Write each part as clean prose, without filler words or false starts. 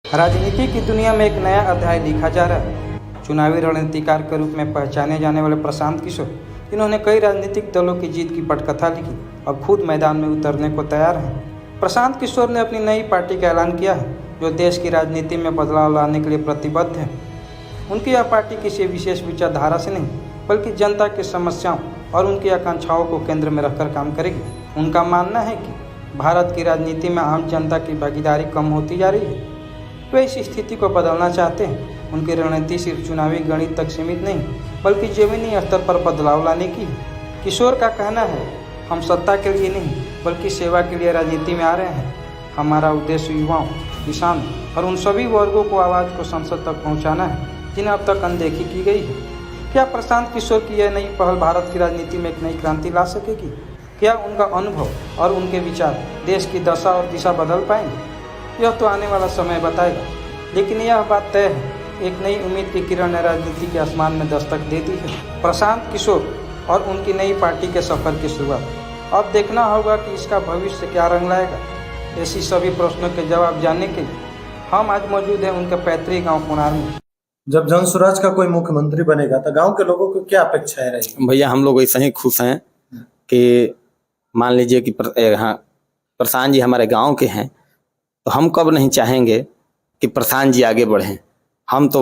राजनीति की दुनिया में एक नया अध्याय लिखा जा रहा है। चुनावी रणनीतिकार के रूप में पहचाने जाने वाले प्रशांत किशोर, इन्होंने कई राजनीतिक दलों की जीत की पटकथा लिखी और खुद मैदान में उतरने को तैयार हैं। प्रशांत किशोर ने अपनी नई पार्टी का ऐलान किया है, जो देश की राजनीति में बदलाव लाने के लिए प्रतिबद्ध है। उनकी यह पार्टी किसी विशेष विचारधारा से नहीं, बल्कि जनता की समस्याओं और उनकी आकांक्षाओं को केंद्र में रखकर काम करेगी। उनका मानना है कि भारत की राजनीति में आम जनता की भागीदारी कम होती जा रही है। वे इस स्थिति को बदलना चाहते हैं। उनकी रणनीति सिर्फ चुनावी गणित तक सीमित नहीं, बल्कि जमीनी स्तर पर बदलाव लाने की है। किशोर का कहना है, हम सत्ता के लिए नहीं, बल्कि सेवा के लिए राजनीति में आ रहे हैं। हमारा उद्देश्य युवाओं, किसानों और उन सभी वर्गों को आवाज़ को संसद तक पहुंचाना है जिन्हें अब तक अनदेखी की गई है। क्या प्रशांत किशोर की यह नई पहल भारत की राजनीति में एक नई क्रांति ला सकेगी? क्या उनका अनुभव और उनके विचार देश की दशा और दिशा बदल पाएंगे? यह तो आने वाला समय बताएगा, लेकिन यह बात तय है, एक नई उम्मीद की किरण ने राजनीति के आसमान में दस्तक दे दी है। प्रशांत किशोर और उनकी नई पार्टी के सफर की शुरुआत। अब देखना होगा कि इसका भविष्य क्या रंग लाएगा। ऐसी सभी प्रश्नों के जवाब जानने के लिए हम आज मौजूद हैं उनके पैतृक गाँव कुनार में। जब जनसुराज का कोई मुख्यमंत्री बनेगा तो गांव के लोगों को क्या अपेक्षाएं रहेगी? भैया हम लोग ऐसे ही खुश हैं कि मान लीजिए कि प्रशांत जी हमारे गांव के हैं, तो हम कब नहीं चाहेंगे कि प्रशांत जी आगे बढ़ें। हम तो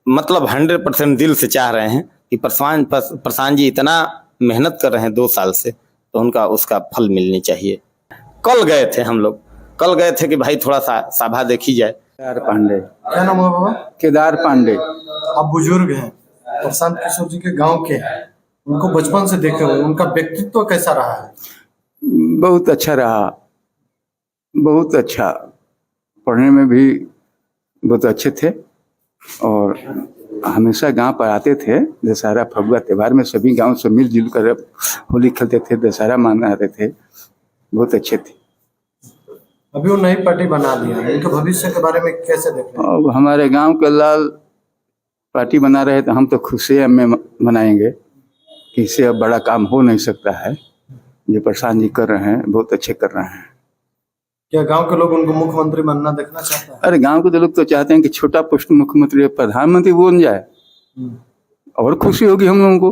मतलब 100% दिल से चाह रहे हैं कि प्रशांत जी इतना मेहनत कर रहे हैं 2 साल से, तो उनका उसका फल मिलनी चाहिए। कल गए थे हम लोग, कल गए थे कि भाई थोड़ा सा सभा देखी जाए। केदार पांडे। क्या नाम हुआ बाबा? केदार पांडे। आप बुजुर्ग हैं, प्रशांत किशोर जी के गांव के हैं, उनको बचपन से देखे हुए, उनका व्यक्तित्व कैसा रहा है? बहुत अच्छा रहा, बहुत अच्छा। पढ़ने में भी बहुत अच्छे थे और हमेशा गांव पर आते थे। दशहरा फगुआ त्यौहार में सभी गांव से मिलजुल कर होली खेलते थे, दशहरा मनाते थे, बहुत अच्छे थे। अभी वो नई पार्टी बना दी है, उनके भविष्य के बारे में कैसे देख रहे हैं? अब हमारे गांव के लाल पार्टी बना रहे तो हम तो खुशी में मनाएंगे कि इससे अब बड़ा काम हो नहीं सकता है। जो प्रशांत जी कर रहे हैं बहुत अच्छे कर रहे हैं। क्या गांव के लोग उनको मुख्यमंत्री बनना देखना चाहते हैं? अरे गांव के लोग तो चाहते हैं कि छोटा पोस्ट मुख्यमंत्री प्रधानमंत्री बन जाए और खुशी होगी हम लोगों को।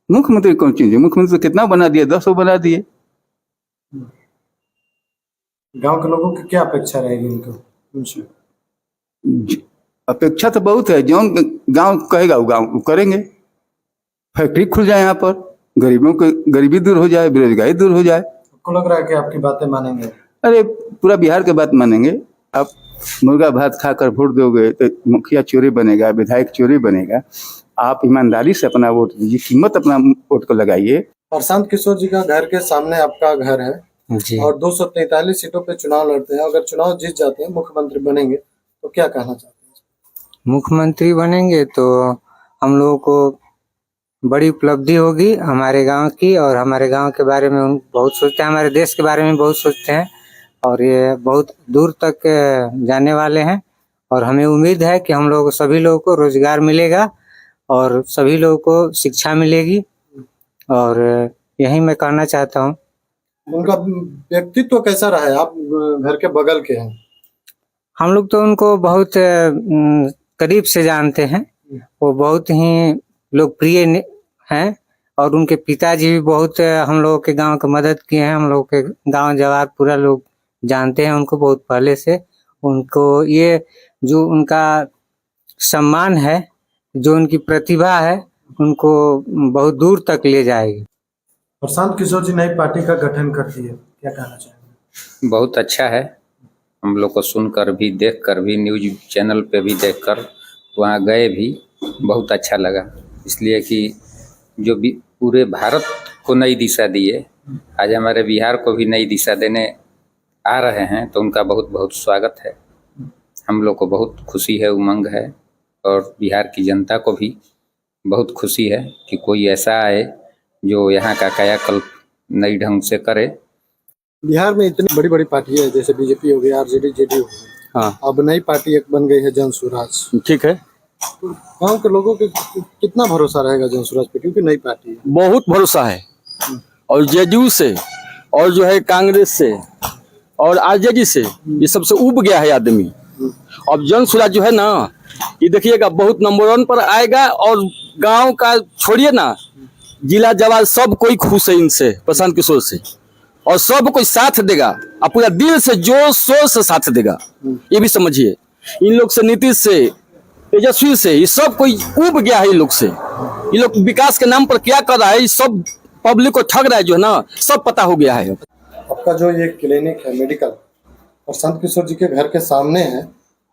मुख्यमंत्री कौन चीज है? मुख्यमंत्री कितना बना दिए, 10 बना दिए। गांव के लोगों की क्या अपेक्षा रहेगी उनसे? अपेक्षा तो बहुत है, जो गांव कहेगा वो गांव करेंगे। फैक्ट्री खुल जाए यहाँ पर, गरीबों की गरीबी दूर हो जाए, बेरोजगारी दूर हो जाए। आपको लग रहा है कि आपकी बातें मानेंगे? अरे पूरा बिहार के बात मानेंगे। आप मुर्गा भात खाकर वोट दोगे तो मुखिया चोरी बनेगा, विधायक चोरी बनेगा। आप ईमानदारी से अपना वोट दीजिए, कीमत अपना वोट को लगाइए। प्रशांत किशोर जी का घर के सामने आपका घर है जी। और 243 सीटों पे चुनाव लड़ते हैं। अगर चुनाव जीत जाते हैं, मुख्यमंत्री बनेंगे, तो क्या कहना चाहते हैं? मुख्यमंत्री बनेंगे तो हम लोगों को बड़ी उपलब्धि होगी हमारे गांव की, और हमारे गांव के बारे में हम बहुत सोचते हैं, हमारे देश के बारे में बहुत सोचते हैं, और ये बहुत दूर तक जाने वाले हैं। और हमें उम्मीद है कि हम लोग सभी लोगों को रोजगार मिलेगा और सभी लोगों को शिक्षा मिलेगी। और यही मैं कहना चाहता हूँ। उनका व्यक्तित्व कैसा रहा है? आप घर के बगल के हैं। हम लोग तो उनको बहुत करीब से जानते हैं। वो बहुत ही लोकप्रिय हैं और उनके पिताजी भी बहुत हम लोगों के गांव की मदद किए हैं। हम लोग के गांव जवार पूरा लोग जानते हैं उनको बहुत पहले से। उनको ये जो उनका सम्मान है, जो उनकी प्रतिभा है, उनको बहुत दूर तक ले जाएगी। प्रशांत किशोर जी नई पार्टी का गठन करती है, क्या कहना चाहेंगे? बहुत अच्छा है। हम लोग को सुनकर भी, देखकर भी, न्यूज चैनल पे भी देखकर वहाँ गए भी बहुत अच्छा लगा। इसलिए कि जो भी पूरे भारत को नई दिशा दिए, आज हमारे बिहार को भी नई दिशा देने आ रहे हैं, तो उनका बहुत बहुत स्वागत है। हम लोग को बहुत खुशी है, उमंग है, और बिहार की जनता को भी बहुत खुशी है कि कोई ऐसा आए जो यहाँ का कायाकल्प नई ढंग से करे। बिहार में इतनी बड़ी बड़ी पार्टी है, जैसे बीजेपी हो गई, आरजेडी, जेडीयू हो गई। हाँ। अब नई पार्टी एक बन गई है जनसुराज। ठीक है। तो गांव के लोगों के कितना भरोसा रहेगा जनसुराज पे, क्योंकि नई पार्टी है? बहुत भरोसा है। और जेडीयू से और जो है कांग्रेस से और आरजेडी से, ये सबसे उब गया है आदमी। अब जन सुराज जो है ना, ये देखिएगा बहुत नंबर 1 पर आएगा। और गांव का छोड़िए ना, जिला जवाब सब कोई खुश है इनसे, प्रशांत किशोर से, और सब कोई साथ देगा और पूरा दिल से जोश शोर से साथ देगा। ये भी समझिए, इन लोग से, नीतीश से, तेजस्वी से, ये सब कोई उब गया है। इन लोग से, ये लोग विकास के नाम पर क्या कर रहा है, ये सब पब्लिक को ठग रहा है जो है ना, सब पता हो गया है। आपका जो ये क्लिनिक है मेडिकल, प्रशांत किशोर जी के घर के सामने है।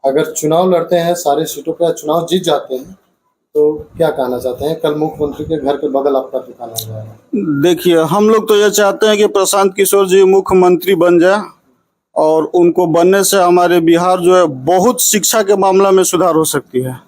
अगर चुनाव लड़ते हैं, सारे सीटों पर चुनाव जीत जाते हैं, तो क्या कहना चाहते हैं? कल मुख्यमंत्री के घर के बगल आपका दुकान आ जाएगा। देखिए, हम लोग तो ये चाहते हैं कि प्रशांत किशोर जी मुख्यमंत्री बन जाए, और उनको बनने से हमारे बिहार जो है बहुत शिक्षा के मामला में सुधार हो सकती है।